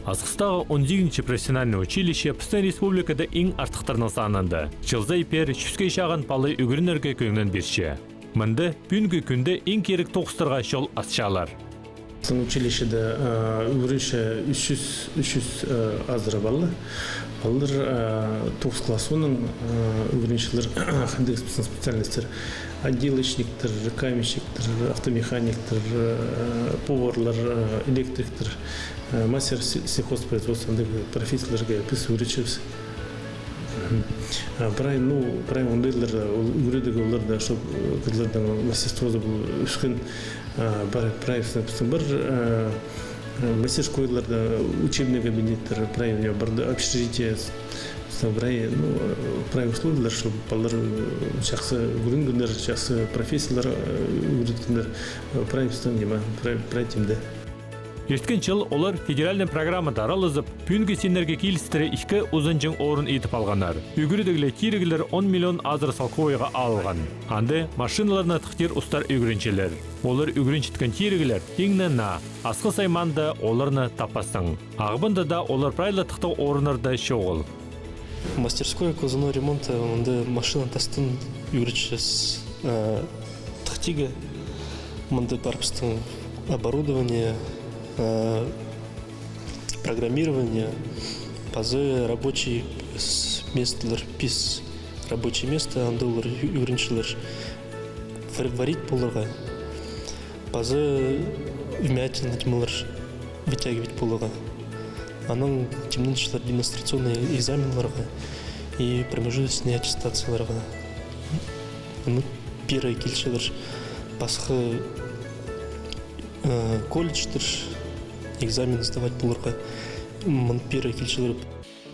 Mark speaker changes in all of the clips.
Speaker 1: Асқыстағы 18-ші профессиональный училище Пыстан республикада ең артықтарының санында. Жылзай пер 100-ге шаған палы үгірінерге көңнен берші. Мынды бүгінгі күнде ең керек тоқыстырға жол асшалар.
Speaker 2: Училищеде үгірінші 300 азыры балы. Балдар 9 классының үгіріншілер қандық специальностер. Отделочниктер, каменщиктер, автомеханиктер, поварлар, электриктер, мастер сельхозпроизводственных профессорларға біз үгірішіміз. Прай ондайлар үгіредегі оларда, щоб кірлердің мастерствозы бұл үскен прайфтың бір мастерскойларда, учебный кабинеттер, барды общежитие, прай условиялар, чтобы балар жақсы үгірінгендер, жақсы профессорлар үгіреткендер прайфтың нема, прай темді.
Speaker 1: Ерткен жыл олар федеральный программада аралызып, бүгінгі сенерге келістірі 2 ұзынжың орын етіп алғанар. Үгірідігілі керегілер 10 миллион азыр салқойға алған. Анды машиналарына тықтер ұстар үгіріншелер. Олар үгіріншіткен керегілер еңнена, асқы сайманды оларны тапасың. Ағыбында да олар прайлы тықты орынырда шоғыл.
Speaker 3: Мастерской козыной ремонта машина тастын үгіріншес тықтигі, мұнды барбыстың оборудование, программирование, пазы, рабочий место, пис рабочее место, андулар, юринчилар, варить полога, пазы вмятин, тимулар, вытягивать полога. Анан темненчилар демонстрационный экзамен ларга и промежуточные аттестации ларга. Первый кильчилар пасхы колледждер экзамен сдавать булырға первый келшілер.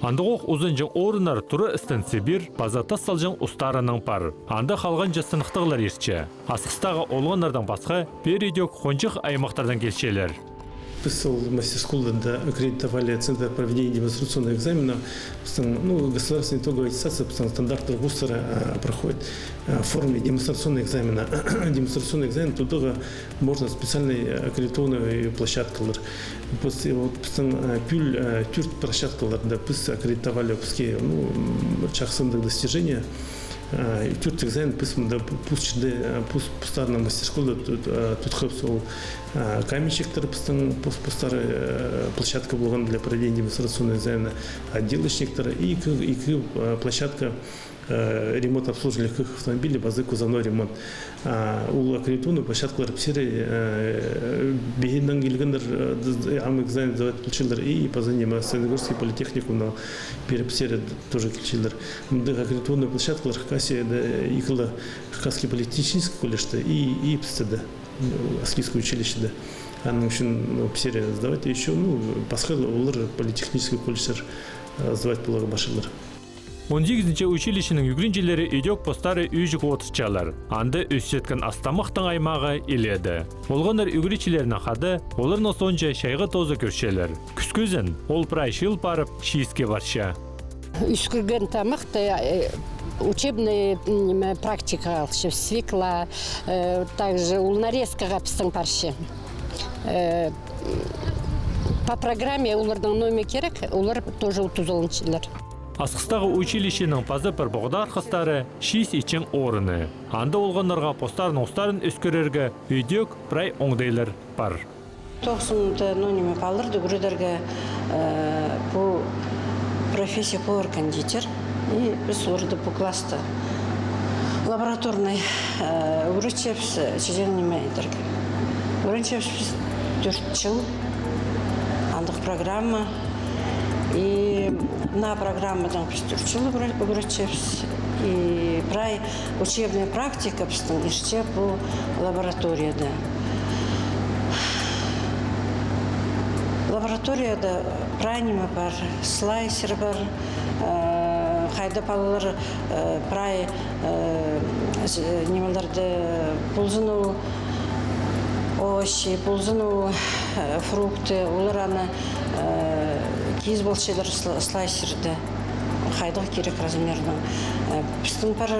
Speaker 1: Андығық ұзынжың орынар тұры істін себір, базата салжың ұстарының пар. Анда қалған жасынықтығылар ерші. Асқыстағы олғанlardan басқа передек қонжық аймақтардан келшелер.
Speaker 2: Біз мастерскулда аккредитовали Центр проведения демонстрационного экзамена. Государственная итоговая аттестация стандартов ГУСТера проходит в форме демонстрационного экзамена. Демонстрационный экзамен туда можно специальной аккредитованной площадкалар. Тюрт площадкалар, да, біз аккредитовали жақсындық достижения. Тюрт экзамен пустарна мастерскулда тут хэпсол каменщиктер пустары площадка болған для проведения демонстрационного экзамена, отделочниктер и площадка ремонт обслуживания автомобилей, базы кузовной ремонт. Ул аккредитованную площадку ларпсеры бегендан келгендер ам экзамен сдавать получилар и позанима Среднегорский политехникум перепсеры тоже получилар. Мы аккредитованную площадку лархкасе икла Хакасский политехнический колледж и ПСТД Аскийское училище да. Анын үшін псере сдавать еще пасхал олар политехнический колледж сдавать булар башылар.
Speaker 1: 18-ші училищенің үгіріншелері үйдек постары үйжік отышчалар. Анды өсеткен астамықтың аймағы еледі. Олғандар үгіріншелерінің қады, оларның сонша шайғы тозы көршелер. Күскөзін ол прай шыл парып шиіске барша.
Speaker 4: Үскірген тамақты учебная практика, свекла, также улнарезкаға пістің паршы. По программе олардың номер керек, олар тоже утузолыншылар.
Speaker 1: Асқыстағы училищенің пазы бір бұғда арқыстары шиіс ечен орыны. Анда олғанларға постарын ұстарын өскерерге үйдек прай оңдайлар бар.
Speaker 5: 90-ды нониме қалырды күредерге бұл профессия повар-кондитер. И біз орды бұл класты лабораторный үречепс чеденеме едерге. Үречепс 4 жыл андық программа. И на программадан приступил врачевс и прай учебная практика приступил по лаборатории да. Лаборатория да прайнима бар слайсер бар хайда палар прай немаларды пулзыну овощи пулзыну фрукты улараны киіз болшелер слайсерді қайдық керек размердің. Біздің бір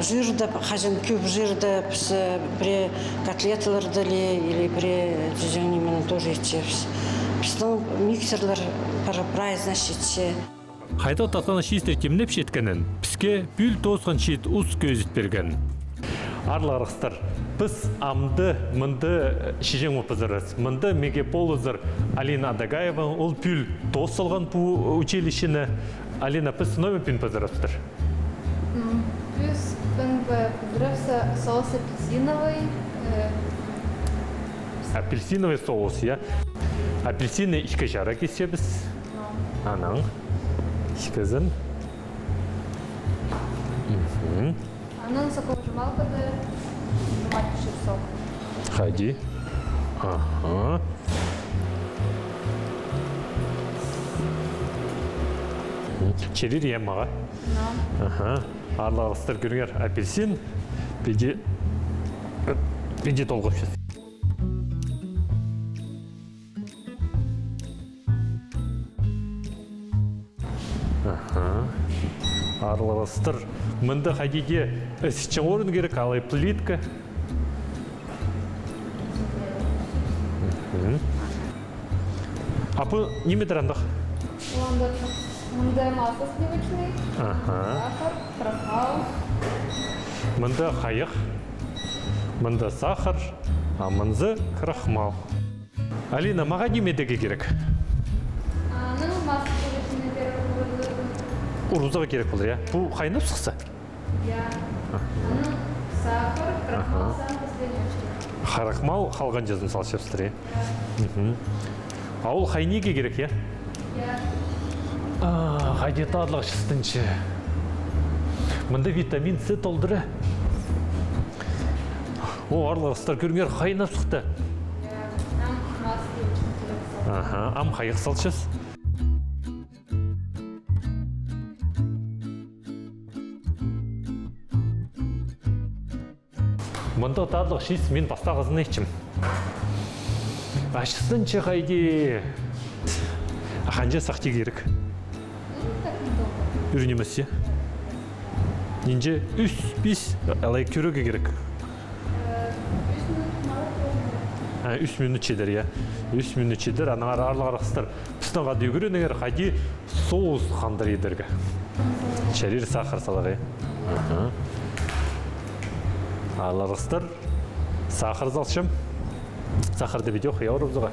Speaker 5: жирді, қажын көп жирді, біз бір котлеталарды или при жүзеңнемен тоже ичебиз. Биздин миксерлер произносить.
Speaker 1: Хайда татқаны шистер кемнеп шеткенін, піске бүл тосқан шет ұс көзіт берген. Арларықстар, біз амды, мынды шежен опызырыз. Мынды мегаполызыр Алина Адагаева, ол бүл тосылған бұл училищені. Алина, біз номер пін пызырыстыр?
Speaker 6: Плюс пызырывся соус апельсиновый.
Speaker 1: Апельсиновый соус, я? Апельсины ішкі жара кесебіз. Анаң. Ішкізін.
Speaker 6: Анын соковыжималкада жумать сок.
Speaker 1: Ходи. Ага. Черир ем маға? Ага. Арларыстар көріңер апельсин. Беде толғып шыз. Арларыстар. Мында қадеге үсічен орын керек, алай плитка. Апы неме дырандық?
Speaker 6: Мында масло сливочный, сахар, крахмал.
Speaker 1: Мында қайық, мында сахар, а мында крахмал. Алина, маға немедеге керек?
Speaker 6: Анын масло сливочный переговоры.
Speaker 1: Урузаға керек болыр, я? Бұл қайнап сұқса?
Speaker 6: Я. Анын сахар, крахмал, самый последний.
Speaker 1: Крахмал қалған жазым салшапсытыр, я? Ауыл қайнеге керек, я?
Speaker 6: Я.
Speaker 1: Қайдеті адлық шыстыншы. Мында витамин С толдыры. О, арларыстар көріңер қайнап сұқты.
Speaker 6: Я. Нам масло сливочный.
Speaker 1: Ам қайық салшыз. Мында тадлық шиз мен бастағызын ечім. Ашыстыншы қайде. Қанжа сақты керек. Үрінемесе. Ненже 3-5 әлай көрігі керек. 3 минут чедер, я. 3 минут чедер, анағар арлағарықстар. Пістің қады үгірінігер қайде соус қандар едергі. Шәрер сахар салағы. Арлағарықстар. Сахар залшым. Сахарды бедеу қия ұрыбзыға.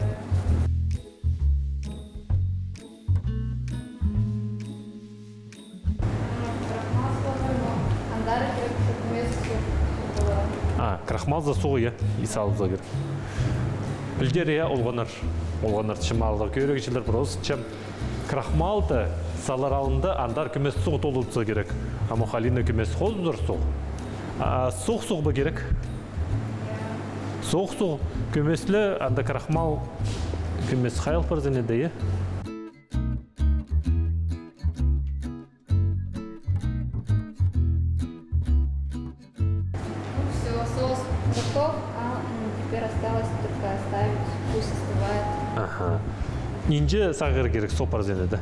Speaker 1: Крахмал за суғы, исалызға керек. Білдер, олғанар шымалығы көрегішілер бұрыз чым. Крахмалды салар алынды, андар көмес суғы толуытса керек. Амохалина көмес қоздыр суғы. Суғы ба керек? Суғы көмеслі, анда крахмал көмес қайыл парзіне дейі. Ненже сағыр керек сопар зенеді?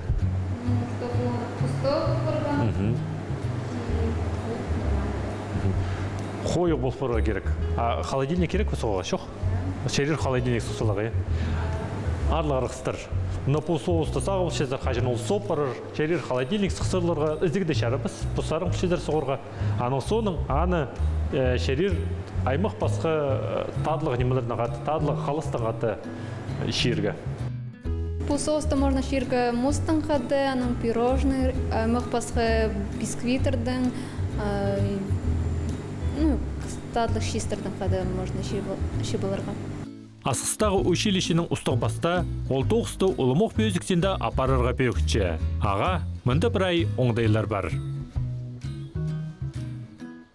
Speaker 6: Чтобы пустой құрған.
Speaker 1: Қойық болпарға керек. Холодильник керек пе соға? Шоқ? Шерер холодильник сұсылығы. Арларықстыр. Напол соусты сағыл шезір қажын ол сопарыр. Шерер холодильник сұқсырларға іздігді шәріпіз. Бұсарың шезір соғырға. Аның соның аны шерер аймақ басқа тадлығы немелерін ғаты, тадлығы қалыстың ғаты шерге.
Speaker 6: Бұл соусты можно ширка мустың қады, аның пирожный, аймақ басқа бисквитердің, тадлық шистердің қады можно шибаларға.
Speaker 1: Асқыстағы училищенің ұстық баста, ол тоғысты ұлымық бөзіксенді апарырға пөкітші. Аға, мұнда бір ай оңдайлар бар.